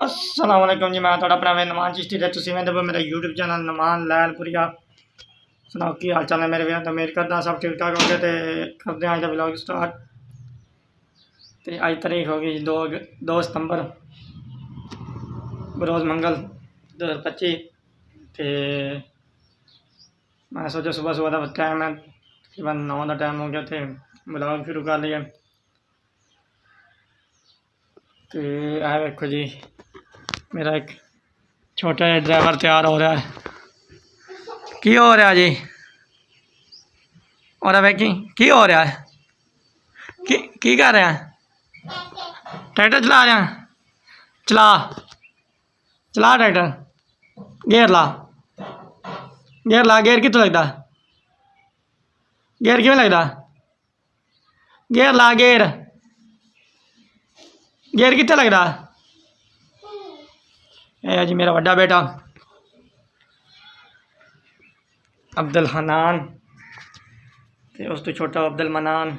अस्सलाम वालेकुम जी। मैं थोड़ा अपना नमान चिश्ती है तुम मैं मेरा यूट्यूब चैनल नमान लैलपुरिया सुनाओ की हाल चाल है मेरे भी तो उम्मीद करता सब ठीक ठाक हो गए तो करते हैं अज का ब्लॉग स्टार्ट। तो अज तारीख हो गई 2 सितंबर बरोज़ मंगल 2025। तो मैं सोचा सुबह सुबह का टाइम है तकरीबन 9 का टाइम हो गया थे ब्लॉग शुरू कर लिया। तो यह देखो जी मेरा एक छोटा जिहा ड्राइवर तैयार हो रहा है। की हो रहा जी और वैकी की हो रहा है की कर रहा है? ट्रैक्टर चला रहा है। चला चला ट्रैक्टर गेर ला गेर कितों लगता गेर किवें लगता गेर ला गेर कितने लगता है जी मेरा बड़ा बेटा अब्दुल हनान तो उस तो छोटा अब्दुल मनान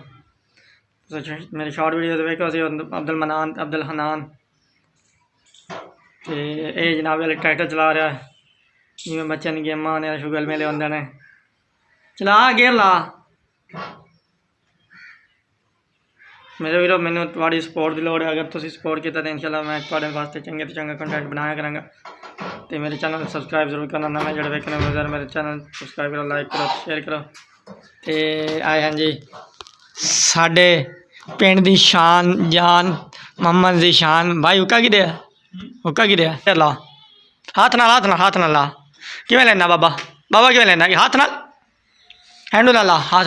मेरी शॉर्ट वीडियो देखो अब्दुल मनान अब्दुल हनान। तो ये जनाब वाले ट्रैक्टर चला रहा है जिमें बच्चों ने गेमां आने शुगल मेले होंगे ने। चला गेर ला मेरे वीरो मैंने थोड़ी सपोर्ट की लोड़ है। अगर तुम सपोर्ट किया तो इंशाल्लाह मैं थोड़े वास्ते चंगे तो चंगा कंटेंट बनाया करांगा। तो मेरे चैनल सब्सक्राइब जरूर करना नवे जो वेखने में मेरे चैनल सब्सक्राइब करो लाइक करो शेयर करो। तो आए हैं जी साडे पिंड दी शान जान मोहम्मद दी शान भाई हुक्का कि दे ला हाथ ना ला किवें लेना बाबा किवें लेना हाथ ना हैंडू ना ला हाथ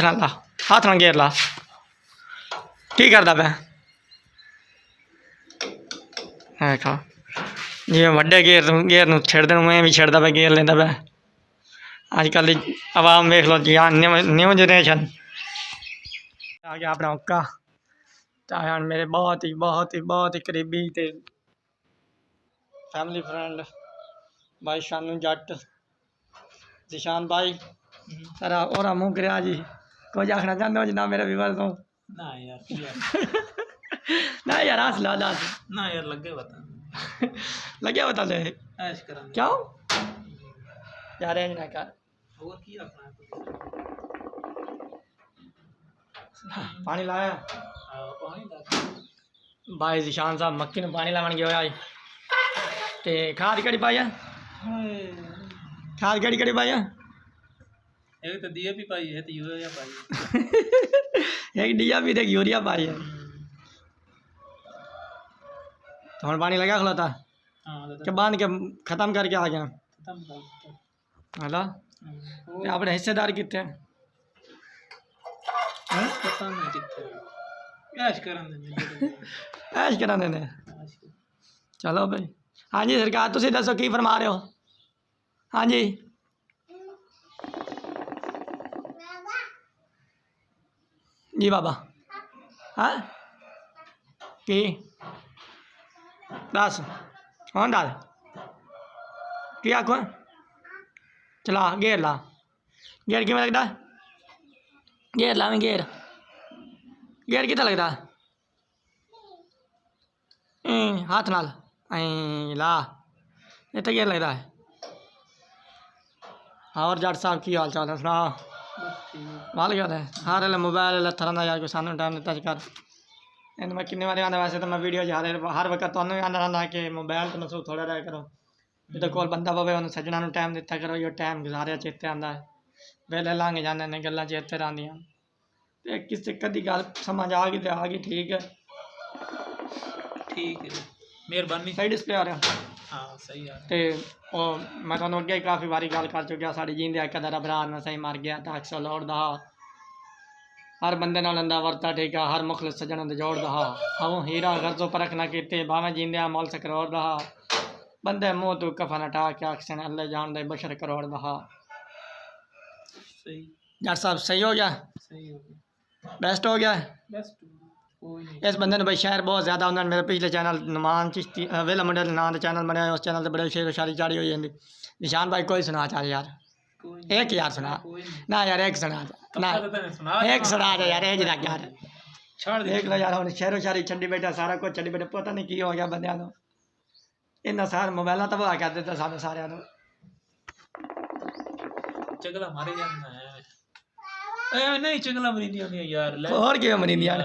ना गेर ला की करता पे देखो जिमें वड्डे गेर छिड़ते मैं भी छिड़ता पे गेर लेंदा पे। अजकल आवाम देख लो जी न्यू जनरेशन आ गया अपना हुक्का। तो मेरे बहुत ही करीबी ते फैमिली फ्रेंड भाई शानू जट जिशान भाई सारा और मुँह कर जी कुछ आखना चाहते हो जिन्ना मेरे व्यूअर तो ना यार ना यार हंस ला ना यार लगे बता बता ले ऐश करा क्यों यार इंज ना कर और की रखना पानी लाया पानी ला भाई जिशान साहब मक्की में पानी लावन गया आज ते खाद कड़ी पाई खाद कड़ी पाई एक तो डीएपी पाई है तो यूरिया पाई एक डीएपी ते यूरिया पाई है। तो हम पानी लगा खलोता के बांध के खत्म करके आ गया हला अपने हिस्सेदार कितने पता नहीं कितने ऐश करा देने। चलो भाई हाँ जी सरकार तुम दसो की फरमा रहे हो। हाँ जी जी बाबा हाँ की दस हाँ दस की आखो चला गेर किमें लगता गेर ला मैं गेर कितना लगता हाथ नाल ला इतने गेर लगता है। और जट साहब की हाल चाल है सुना वाल गया है हर वेले मोबाइल लत्थर यार कोई सानू टाइम दिता कर इन मैं किन्ने बारी आंदा वैसे तो मैं वीडियो हर वक्त तुहानू भी आंदा रहंदा कि मोबाइल तो मतलब थोड़ा रहा करो जो कोल बंदा पवे उन्हें सज्जना टाइम दिता करो यो टाइम गुजारिया चेते आंदा है वेले लंघ जाते हैं गल्लां चेते रहिंदियां ते किसी कदी गल समझ आ गई ठीक है मेहरबानी सही डिस्प्ले आ रहा हाँ सही है। तो मैं तुहानू अगे काफ़ी बारी गल कर चुकिया साड़ी जींदे एक अदा भरा ना सही मर गया तो अक्सर लौटदा हर बंदे नाल अंदा वरता ठीक है हर मुखलिस सज्जन दे जोड़दा हूँ हीरा गर्जो परख ना कीते भावें जींदे मोल से करोड़दा बंदे मुँह तू कफन हटा के अक्सर अल्ले जान दे बशर करोड़दा सही जट साहब सही हो गया बेस्ट हो गया इस बंदे ने भाई शहर बहुत ज़्यादा उन्होंने मेरे पिछले चैनल नुमान चिश्ती वेला मंडल नाम चैनल बनाया उस चैनल से बड़े शेर शारी चाड़ी हो जाती। निशान भाई कोई सुना चाह यार एक यार सुना ना यार एक सुना ना एक सुना यार एक लग यार छड़ देख लो यार हम शेर शारी छड़ी बैठा सारा कुछ छड़ी बैठा पता नहीं की हो गया बंदे ਇਹਨਾਂ ਸਾਰੇ ਮੋਬਾਈਲਾਂ ਤਬਾਹ ਕਰ ਦਿੱਤਾ ਸਾਨੂੰ ਸਾਰਿਆਂ ਨੂੰ। ਚਗਲਾ ਮਾਰੇ ਜਾਂਦਾ ਹੈ ਐ ਨਹੀਂ ਚਗਲਾ ਮਰੀਦੀਆਂ ਹੁੰਦੀਆਂ ਯਾਰ ਲੈ ਹੋਰ ਕਿਵੇਂ ਮਨੀਂਦੀਆਂ ਨੇ?